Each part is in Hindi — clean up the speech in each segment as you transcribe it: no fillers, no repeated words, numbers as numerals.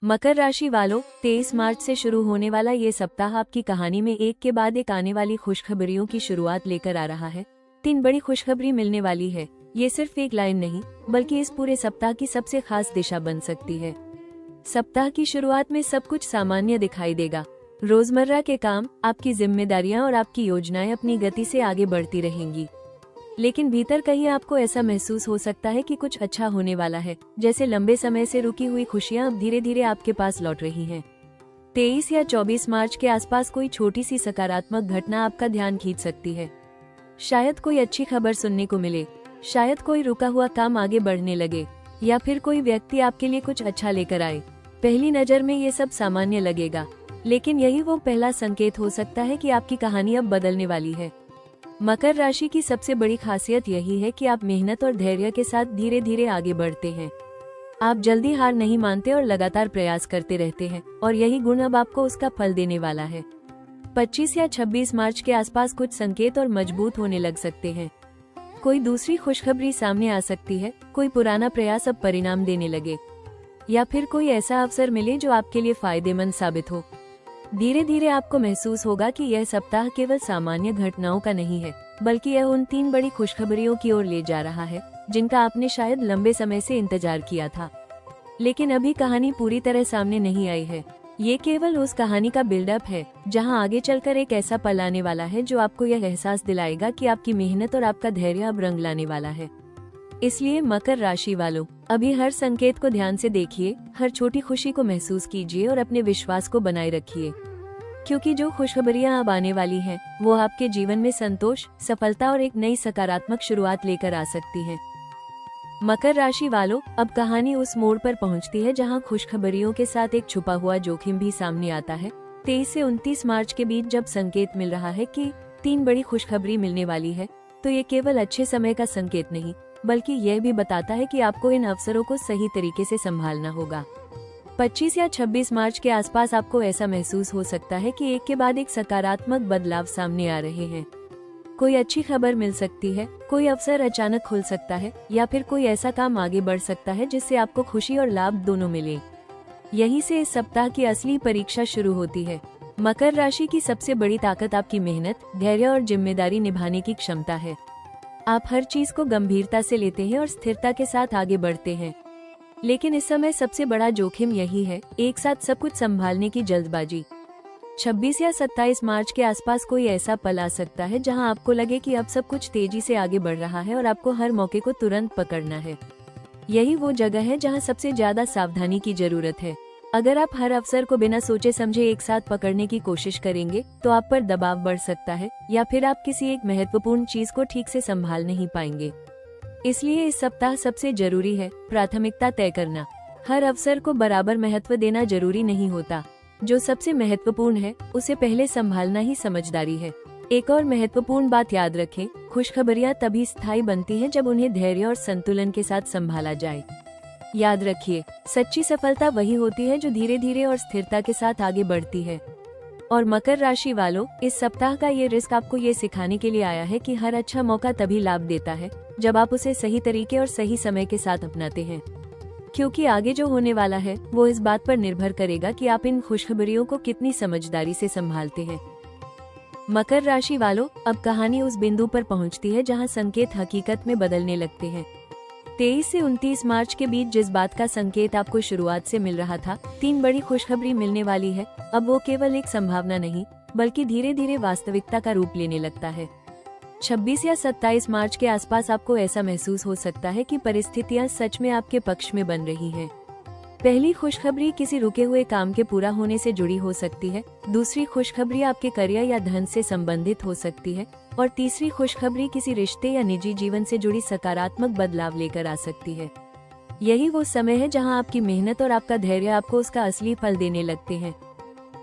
मकर राशि वालों, 23 मार्च से शुरू होने वाला ये सप्ताह आपकी कहानी में एक के बाद एक आने वाली खुशखबरियों की शुरुआत लेकर आ रहा है। 3 बड़ी खुशखबरी मिलने वाली है। ये सिर्फ एक लाइन नहीं, बल्कि इस पूरे सप्ताह की सबसे खास दिशा बन सकती है। सप्ताह की शुरुआत में सब कुछ सामान्य दिखाई देगा। रोजमर्रा के काम, आपकी जिम्मेदारियां और आपकी योजनाएं अपनी गति से आगे बढ़ती रहेंगी। लेकिन भीतर कहीं आपको ऐसा महसूस हो सकता है कि कुछ अच्छा होने वाला है, जैसे लंबे समय से रुकी हुई खुशियां अब धीरे धीरे आपके पास लौट रही हैं। 23 या 24 मार्च के आसपास कोई छोटी सी सकारात्मक घटना आपका ध्यान खींच सकती है। शायद कोई अच्छी खबर सुनने को मिले, शायद कोई रुका हुआ काम आगे बढ़ने लगे, या फिर कोई व्यक्ति आपके लिए कुछ अच्छा लेकर आए। पहली नजर में ये सब सामान्य लगेगा, लेकिन यही वो पहला संकेत हो सकता है कि आपकी कहानी अब बदलने वाली है। मकर राशि की सबसे बड़ी खासियत यही है कि आप मेहनत और धैर्य के साथ धीरे धीरे आगे बढ़ते हैं। आप जल्दी हार नहीं मानते और लगातार प्रयास करते रहते हैं, और यही गुण अब आपको उसका फल देने वाला है। 25 या 26 मार्च के आसपास कुछ संकेत और मजबूत होने लग सकते हैं। कोई दूसरी खुशखबरी सामने आ सकती है, कोई पुराना प्रयास अब परिणाम देने लगे, या फिर कोई ऐसा अवसर मिले जो आपके लिए फायदेमंद साबित हो। धीरे धीरे आपको महसूस होगा कि यह सप्ताह केवल सामान्य घटनाओं का नहीं है, बल्कि यह उन 3 बड़ी खुशखबरियों की ओर ले जा रहा है जिनका आपने शायद लंबे समय से इंतजार किया था। लेकिन अभी कहानी पूरी तरह सामने नहीं आई है। ये केवल उस कहानी का बिल्डअप है जहां आगे चलकर एक ऐसा पल आने वाला है जो आपको यह एहसास दिलाएगा कि आपकी मेहनत और आपका धैर्य अब रंग लाने वाला है। इसलिए मकर राशि वालों, अभी हर संकेत को ध्यान से देखिए, हर छोटी खुशी को महसूस कीजिए और अपने विश्वास को बनाए रखिए, क्योंकि जो खुशखबरियां अब आने वाली हैं, वो आपके जीवन में संतोष, सफलता और एक नई सकारात्मक शुरुआत लेकर आ सकती हैं। मकर राशि वालों, अब कहानी उस मोड़ पर पहुंचती है जहां खुशखबरियों के साथ एक छुपा हुआ जोखिम भी सामने आता है। 23 से 29 मार्च के बीच जब संकेत मिल रहा है कि 3 बड़ी खुशखबरी मिलने वाली है, तो ये केवल अच्छे समय का संकेत नहीं, बल्कि यह भी बताता है कि आपको इन अवसरों को सही तरीके से संभालना होगा। 25 या 26 मार्च के आसपास आपको ऐसा महसूस हो सकता है कि एक के बाद एक सकारात्मक बदलाव सामने आ रहे हैं। कोई अच्छी खबर मिल सकती है, कोई अवसर अचानक खुल सकता है, या फिर कोई ऐसा काम आगे बढ़ सकता है जिससे आपको खुशी और लाभ दोनों मिले। यहीं से इस सप्ताह की असली परीक्षा शुरू होती है। मकर राशि की सबसे बड़ी ताकत आपकी मेहनत, धैर्य और जिम्मेदारी निभाने की क्षमता है। आप हर चीज को गंभीरता से लेते हैं और स्थिरता के साथ आगे बढ़ते हैं। लेकिन इस समय सबसे बड़ा जोखिम यही है, एक साथ सब कुछ संभालने की जल्दबाजी। 26 या 27 मार्च के आसपास कोई ऐसा पल आ सकता है जहां आपको लगे कि अब सब कुछ तेजी से आगे बढ़ रहा है और आपको हर मौके को तुरंत पकड़ना है। यही वो जगह है जहां सबसे ज्यादा सावधानी की जरूरत है। अगर आप हर अवसर को बिना सोचे समझे एक साथ पकड़ने की कोशिश करेंगे, तो आप पर दबाव बढ़ सकता है, या फिर आप किसी एक महत्वपूर्ण चीज को ठीक से संभाल नहीं पाएंगे। इसलिए इस सप्ताह सबसे जरूरी है प्राथमिकता तय करना। हर अवसर को बराबर महत्व देना जरूरी नहीं होता। जो सबसे महत्वपूर्ण है, उसे पहले संभालना ही समझदारी है। एक और महत्वपूर्ण बात याद रखें, खुशखबरियां तभी स्थायी बनती हैं जब उन्हें धैर्य और संतुलन के साथ संभाला जाए। याद रखिए, सच्ची सफलता वही होती है जो धीरे धीरे और स्थिरता के साथ आगे बढ़ती है। और मकर राशि वालों, इस सप्ताह का ये रिस्क आपको ये सिखाने के लिए आया है कि हर अच्छा मौका तभी लाभ देता है जब आप उसे सही तरीके और सही समय के साथ अपनाते हैं। क्योंकि आगे जो होने वाला है, वो इस बात पर निर्भर करेगा कि आप इन खुशखबरियों को कितनी समझदारी से संभालते हैं। मकर राशि वालों, अब कहानी उस बिंदु पर पहुंचती है जहां संकेत हकीकत में बदलने लगते हैं। 23 से 29 मार्च के बीच जिस बात का संकेत आपको शुरुआत से मिल रहा था, 3 बड़ी खुशखबरी मिलने वाली है, अब वो केवल एक संभावना नहीं, बल्कि धीरे धीरे वास्तविकता का रूप लेने लगता है। 26 या 27 मार्च के आसपास आपको ऐसा महसूस हो सकता है कि परिस्थितियां सच में आपके पक्ष में बन रही हैं। पहली खुशखबरी किसी रुके हुए काम के पूरा होने से जुड़ी हो सकती है, दूसरी खुशखबरी आपके करियर या धन से संबंधित हो सकती है, और तीसरी खुशखबरी किसी रिश्ते या निजी जीवन से जुड़ी सकारात्मक बदलाव लेकर आ सकती है। यही वो समय है जहां आपकी मेहनत और आपका धैर्य आपको उसका असली फल देने लगते हैं।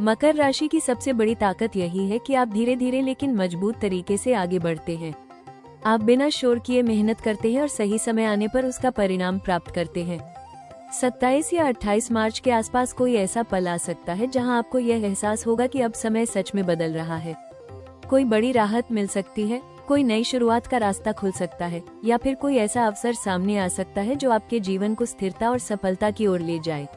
मकर राशि की सबसे बड़ी ताकत यही है कि आप धीरे धीरे लेकिन मजबूत तरीके से आगे बढ़ते हैं। आप बिना शोर किए मेहनत करते हैं और सही समय आने पर उसका परिणाम प्राप्त करते हैं। 27 या 28 मार्च के आसपास कोई ऐसा पल आ सकता है जहां आपको यह एहसास होगा कि अब समय सच में बदल रहा है। कोई बड़ी राहत मिल सकती है, कोई नई शुरुआत का रास्ता खुल सकता है, या फिर कोई ऐसा अवसर सामने आ सकता है जो आपके जीवन को स्थिरता और सफलता की ओर ले जाए।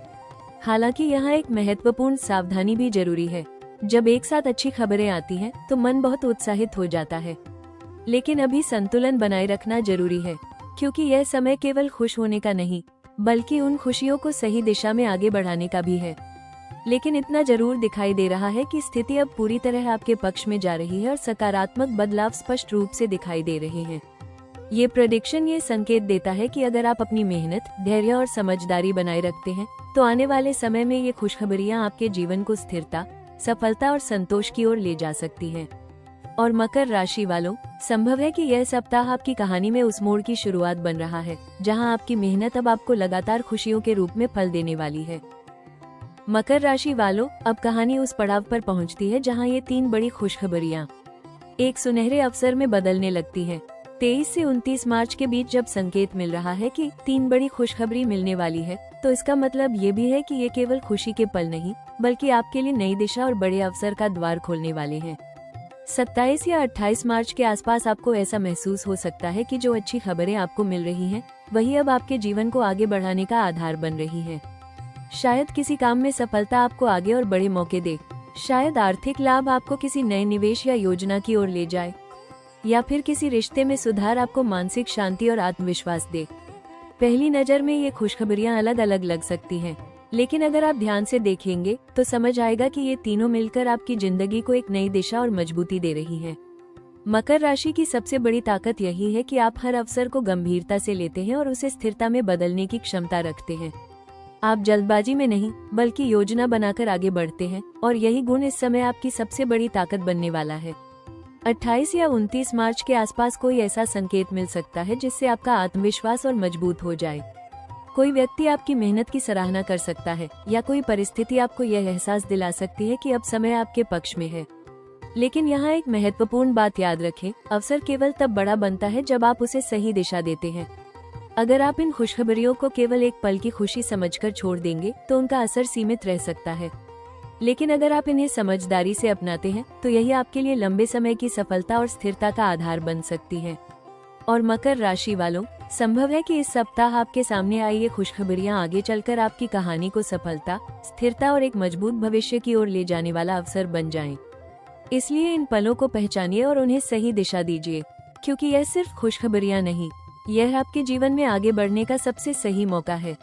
हालांकि यहाँ एक महत्वपूर्ण सावधानी भी जरूरी है। जब एक साथ अच्छी खबरें आती हैं, तो मन बहुत उत्साहित हो जाता है, लेकिन अभी संतुलन बनाए रखना जरूरी है, क्योंकि यह समय केवल खुश होने का नहीं, बल्कि उन खुशियों को सही दिशा में आगे बढ़ाने का भी है। लेकिन इतना जरूर दिखाई दे रहा है कि स्थिति अब पूरी तरह आपके पक्ष में जा रही है और सकारात्मक बदलाव स्पष्ट रूप से दिखाई दे रहे हैं। ये प्रेडिक्शन ये संकेत देता है कि अगर आप अपनी मेहनत, धैर्य और समझदारी बनाए रखते हैं, तो आने वाले समय में ये खुशखबरियां आपके जीवन को स्थिरता, सफलता और संतोष की ओर ले जा सकती हैं। और मकर राशि वालों, संभव है कि यह सप्ताह आपकी कहानी में उस मोड़ की शुरुआत बन रहा है जहां आपकी मेहनत अब आपको लगातार खुशियों के रूप में फल देने वाली है। मकर राशि वालों, अब कहानी उस पड़ाव पर पहुंचती है जहां ये 3 बड़ी खुशखबरियां एक सुनहरे अवसर में बदलने लगती हैं। 23 से 29 मार्च के बीच जब संकेत मिल रहा है कि 3 बड़ी खुशखबरी मिलने वाली है, तो इसका मतलब ये भी है कि ये केवल खुशी के पल नहीं, बल्कि आपके लिए नई दिशा और बड़े अवसर का द्वार खोलने वाले हैं। 27 या 28 मार्च के आसपास आपको ऐसा महसूस हो सकता है कि जो अच्छी खबरें आपको मिल रही हैं, वही अब आपके जीवन को आगे बढ़ाने का आधार बन रही है। शायद किसी काम में सफलता आपको आगे और बड़े मौके दे, शायद आर्थिक लाभ आपको किसी नए निवेश या योजना की ओर ले जाए, या फिर किसी रिश्ते में सुधार आपको मानसिक शांति और आत्मविश्वास दे। पहली नजर में ये खुशखबरियां अलग अलग लग सकती हैं, लेकिन अगर आप ध्यान से देखेंगे तो समझ आएगा कि ये तीनों मिलकर आपकी जिंदगी को एक नई दिशा और मजबूती दे रही हैं। मकर राशि की सबसे बड़ी ताकत यही है कि आप हर अवसर को गंभीरता से लेते हैं और उसे स्थिरता में बदलने की क्षमता रखते हैं। आप जल्दबाजी में नहीं, बल्कि योजना बनाकर आगे बढ़ते हैं, और यही गुण इस समय आपकी सबसे बड़ी ताकत बनने वाला है। 28 या 29 मार्च के आसपास कोई ऐसा संकेत मिल सकता है जिससे आपका आत्मविश्वास और मजबूत हो जाए। कोई व्यक्ति आपकी मेहनत की सराहना कर सकता है, या कोई परिस्थिति आपको यह एहसास दिला सकती है कि अब समय आपके पक्ष में है। लेकिन यहाँ एक महत्वपूर्ण बात याद रखें, अवसर केवल तब बड़ा बनता है जब आप उसे सही दिशा देते हैं। अगर आप इन खुशखबरियों को केवल एक पल की खुशी समझकर छोड़ देंगे, तो उनका असर सीमित रह सकता है। लेकिन अगर आप इन्हें समझदारी से अपनाते हैं, तो यही आपके लिए लंबे समय की सफलता और स्थिरता का आधार बन सकती है। और मकर राशि वालों, संभव है कि इस सप्ताह आपके सामने आई ये खुशखबरियां आगे चलकर आपकी कहानी को सफलता, स्थिरता और एक मजबूत भविष्य की ओर ले जाने वाला अवसर बन जाएं। इसलिए इन पलों को पहचानिए और उन्हें सही दिशा दीजिए, क्योंकि यह सिर्फ खुशखबरियां नहीं, यह आपके जीवन में आगे बढ़ने का सबसे सही मौका है।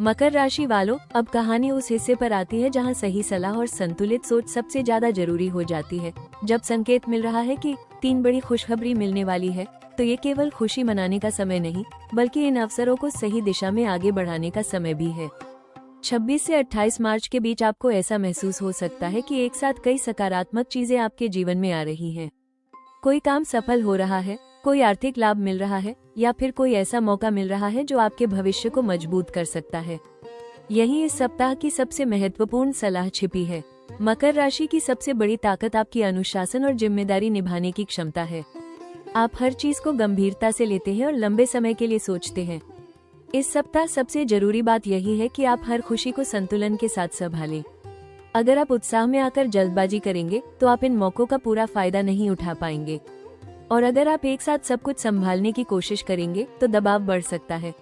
मकर राशि वालों, अब कहानी उस हिस्से पर आती है जहां सही सलाह और संतुलित सोच सबसे ज्यादा जरूरी हो जाती है। जब संकेत मिल रहा है कि 3 बड़ी खुशखबरी मिलने वाली है, तो ये केवल खुशी मनाने का समय नहीं, बल्कि इन अवसरों को सही दिशा में आगे बढ़ाने का समय भी है। 26 से 28 मार्च के बीच आपको ऐसा महसूस हो सकता है कि एक साथ कई सकारात्मक चीजें आपके जीवन में आ रही हैं। कोई काम सफल हो रहा है, कोई आर्थिक लाभ मिल रहा है, या फिर कोई ऐसा मौका मिल रहा है जो आपके भविष्य को मजबूत कर सकता है। यही इस सप्ताह की सबसे महत्वपूर्ण सलाह छिपी है। मकर राशि की सबसे बड़ी ताकत आपकी अनुशासन और जिम्मेदारी निभाने की क्षमता है। आप हर चीज को गंभीरता से लेते हैं और लंबे समय के लिए सोचते हैं। इस सप्ताह सबसे जरूरी बात यही है कि आप हर खुशी को संतुलन के साथ संभालें। अगर आप उत्साह में आकर जल्दबाजी करेंगे, तो आप इन मौकों का पूरा फायदा नहीं उठा पाएंगे, और अगर आप एक साथ सब कुछ संभालने की कोशिश करेंगे, तो दबाव बढ़ सकता है।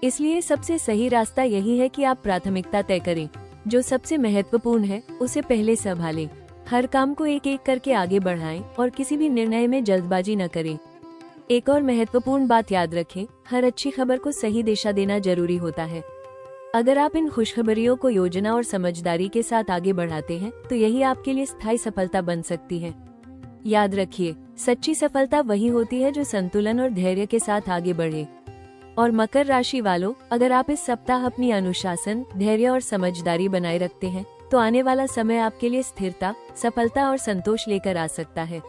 इसलिए सबसे सही रास्ता यही है कि आप प्राथमिकता तय करें। जो सबसे महत्वपूर्ण है, उसे पहले संभालें। हर काम को एक एक करके आगे बढ़ाएं और किसी भी निर्णय में जल्दबाजी न करें। एक और महत्वपूर्ण बात याद रखें, हर अच्छी खबर को सही दिशा देना जरूरी होता है। अगर आप इन खुशखबरियों को योजना और समझदारी के साथ आगे बढ़ाते हैं, तो यही आपके लिए स्थायी सफलता बन सकती है। याद रखिए, सच्ची सफलता वही होती है जो संतुलन और धैर्य के साथ आगे बढ़े। और मकर राशि वालों, अगर आप इस सप्ताह अपनी अनुशासन, धैर्य और समझदारी बनाए रखते हैं, तो आने वाला समय आपके लिए स्थिरता, सफलता और संतोष लेकर आ सकता है।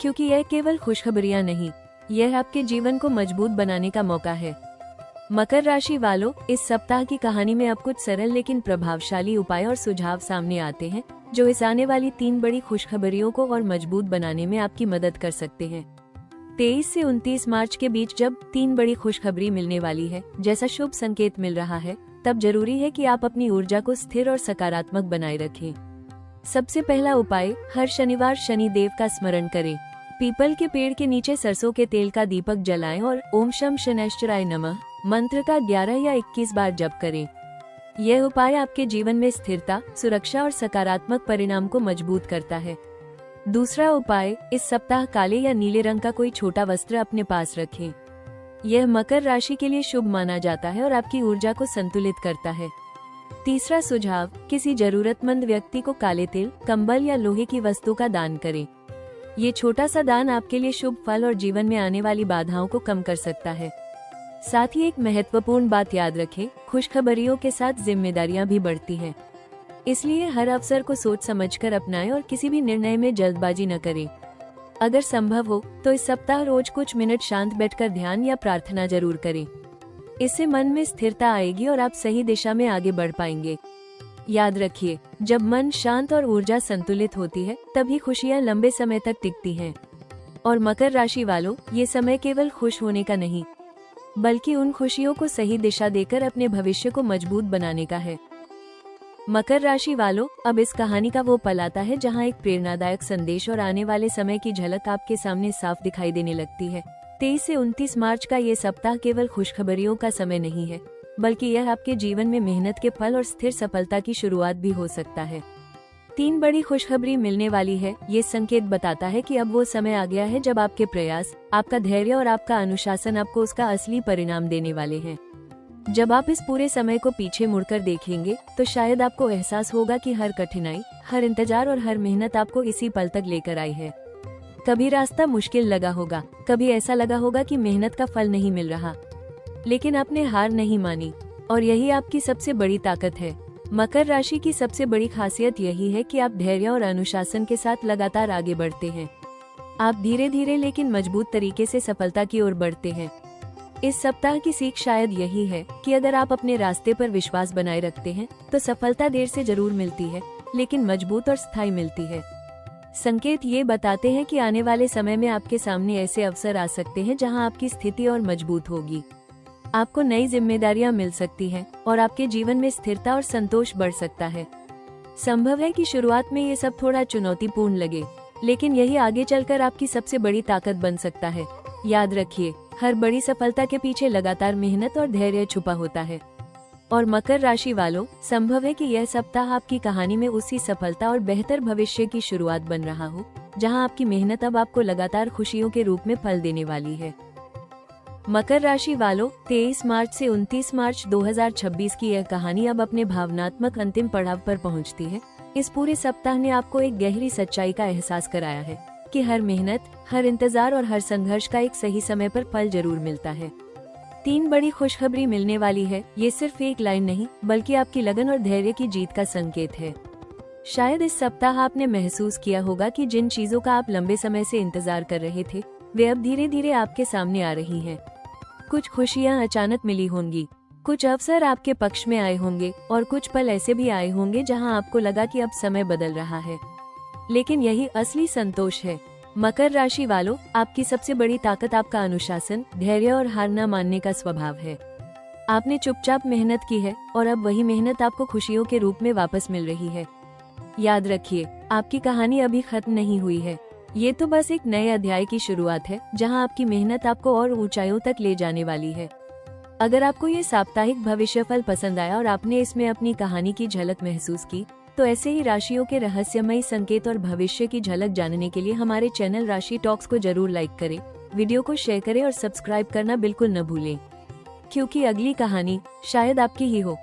क्योंकि यह केवल खुशखबरियां नहीं, यह आपके जीवन को मजबूत बनाने का मौका है। मकर राशि वालों, इस सप्ताह की कहानी में अब कुछ सरल लेकिन प्रभावशाली उपाय और सुझाव सामने आते हैं, जो इस आने वाली 3 बड़ी खुशखबरियों को और मजबूत बनाने में आपकी मदद कर सकते हैं। 23 से 29 मार्च के बीच जब 3 बड़ी खुशखबरी मिलने वाली है, जैसा शुभ संकेत मिल रहा है, तब जरूरी है कि आप अपनी ऊर्जा को स्थिर और सकारात्मक बनाए रखें। सबसे पहला उपाय, हर शनिवार शनि देव का स्मरण करें। पीपल के पेड़ के नीचे सरसों के तेल का दीपक जलाएं और ओम शम शनैश्चराय नमः मंत्र का 11 या 21 बार जप करें। यह उपाय आपके जीवन में स्थिरता, सुरक्षा और सकारात्मक परिणाम को मजबूत करता है। दूसरा उपाय, इस सप्ताह काले या नीले रंग का कोई छोटा वस्त्र अपने पास रखें। यह मकर राशि के लिए शुभ माना जाता है और आपकी ऊर्जा को संतुलित करता है। तीसरा सुझाव, किसी जरूरतमंद व्यक्ति को काले तिल, कंबल या लोहे की वस्तु का दान करें। ये छोटा सा दान आपके लिए शुभ फल और जीवन में आने वाली बाधाओं को कम कर सकता है। साथ ही एक महत्वपूर्ण बात याद रखें, खुशखबरियों के साथ जिम्मेदारियां भी बढ़ती हैं। इसलिए हर अवसर को सोच समझकर अपनाएं और किसी भी निर्णय में जल्दबाजी न करें। अगर संभव हो तो इस सप्ताह रोज कुछ मिनट शांत बैठकर ध्यान या प्रार्थना जरूर करें। इससे मन में स्थिरता आएगी और आप सही दिशा में आगे बढ़ पाएंगे। याद रखिए, जब मन शांत और ऊर्जा संतुलित होती है तभी खुशियां लंबे समय तक टिकती हैं। और मकर राशि वालों, ये समय केवल खुश होने का नहीं, बल्कि उन खुशियों को सही दिशा देकर अपने भविष्य को मजबूत बनाने का है। मकर राशि वालों, अब इस कहानी का वो पल आता है जहां एक प्रेरणादायक संदेश और आने वाले समय की झलक आपके सामने साफ दिखाई देने लगती है। 23 से 29 मार्च का ये सप्ताह केवल खुशखबरियों का समय नहीं है, बल्कि यह आपके जीवन में मेहनत के फल और स्थिर सफलता की शुरुआत भी हो सकता है। 3 बड़ी खुशखबरी मिलने वाली है। ये संकेत बताता है कि अब वो समय आ गया है जब आपके प्रयास, आपका धैर्य और आपका अनुशासन आपको उसका असली परिणाम देने वाले हैं। जब आप इस पूरे समय को पीछे मुड़कर देखेंगे तो शायद आपको एहसास होगा कि हर कठिनाई, हर इंतजार और हर मेहनत आपको इसी पल तक लेकर आई है। कभी रास्ता मुश्किल लगा होगा, कभी ऐसा लगा होगा कि मेहनत का फल नहीं मिल रहा, लेकिन आपने हार नहीं मानी और यही आपकी सबसे बड़ी ताकत है। मकर राशि की सबसे बड़ी खासियत यही है कि आप धैर्य और अनुशासन के साथ लगातार आगे बढ़ते हैं। आप धीरे धीरे लेकिन मजबूत तरीके से सफलता की ओर बढ़ते हैं। इस सप्ताह की सीख शायद यही है कि अगर आप अपने रास्ते पर विश्वास बनाए रखते हैं तो सफलता देर से जरूर मिलती है, लेकिन मजबूत और स्थायी मिलती है। संकेत ये बताते हैं कि आने वाले समय में आपके सामने ऐसे अवसर आ सकते हैं जहां आपकी स्थिति और मजबूत होगी। आपको नई जिम्मेदारियां मिल सकती हैं और आपके जीवन में स्थिरता और संतोष बढ़ सकता है। संभव है कि शुरुआत में ये सब थोड़ा चुनौतीपूर्ण लगे, लेकिन यही आगे चलकर आपकी सबसे बड़ी ताकत बन सकता है। याद रखिए, हर बड़ी सफलता के पीछे लगातार मेहनत और धैर्य छुपा होता है। और मकर राशि वालों, संभव है कि यह सप्ताह आपकी कहानी में उसी सफलता और बेहतर भविष्य की शुरुआत बन रहा हो, जहां आपकी मेहनत अब आपको लगातार खुशियों के रूप में फल देने वाली है। मकर राशि वालों, 23 मार्च से 29 मार्च 2026 की यह कहानी अब अपने भावनात्मक अंतिम पड़ाव पर पहुंचती है। इस पूरे सप्ताह ने आपको एक गहरी सच्चाई का एहसास कराया है कि हर मेहनत, हर इंतजार और हर संघर्ष का एक सही समय पर फल जरूर मिलता है। 3 बड़ी खुशखबरी मिलने वाली है। ये सिर्फ एक लाइन नहीं, बल्कि आपकी लगन और धैर्य की जीत का संकेत है। शायद इस सप्ताह आपने महसूस किया होगा कि जिन चीजों का आप लंबे समय से इंतजार कर रहे थे, वे अब धीरे धीरे आपके सामने आ रही हैं। कुछ खुशियां अचानक मिली होंगी, कुछ अवसर आपके पक्ष में आए होंगे और कुछ पल ऐसे भी आए होंगे जहां आपको लगा कि अब समय बदल रहा है। लेकिन यही असली संतोष है। मकर राशि वालों, आपकी सबसे बड़ी ताकत आपका अनुशासन, धैर्य और हार न मानने का स्वभाव है। आपने चुपचाप मेहनत की है और अब वही मेहनत आपको खुशियों के रूप में वापस मिल रही है। याद रखिए, आपकी कहानी अभी खत्म नहीं हुई है। ये तो बस एक नए अध्याय की शुरुआत है, जहां आपकी मेहनत आपको और ऊंचाइयों तक ले जाने वाली है। अगर आपको ये साप्ताहिक भविष्यफल पसंद आया और आपने इसमें अपनी कहानी की झलक महसूस की, तो ऐसे ही राशियों के रहस्यमयी संकेत और भविष्य की झलक जानने के लिए हमारे चैनल राशि टॉक्स को जरूर लाइक करें, वीडियो को शेयर करें और सब्सक्राइब करना बिल्कुल न भूलें, क्योंकि अगली कहानी शायद आपकी ही हो।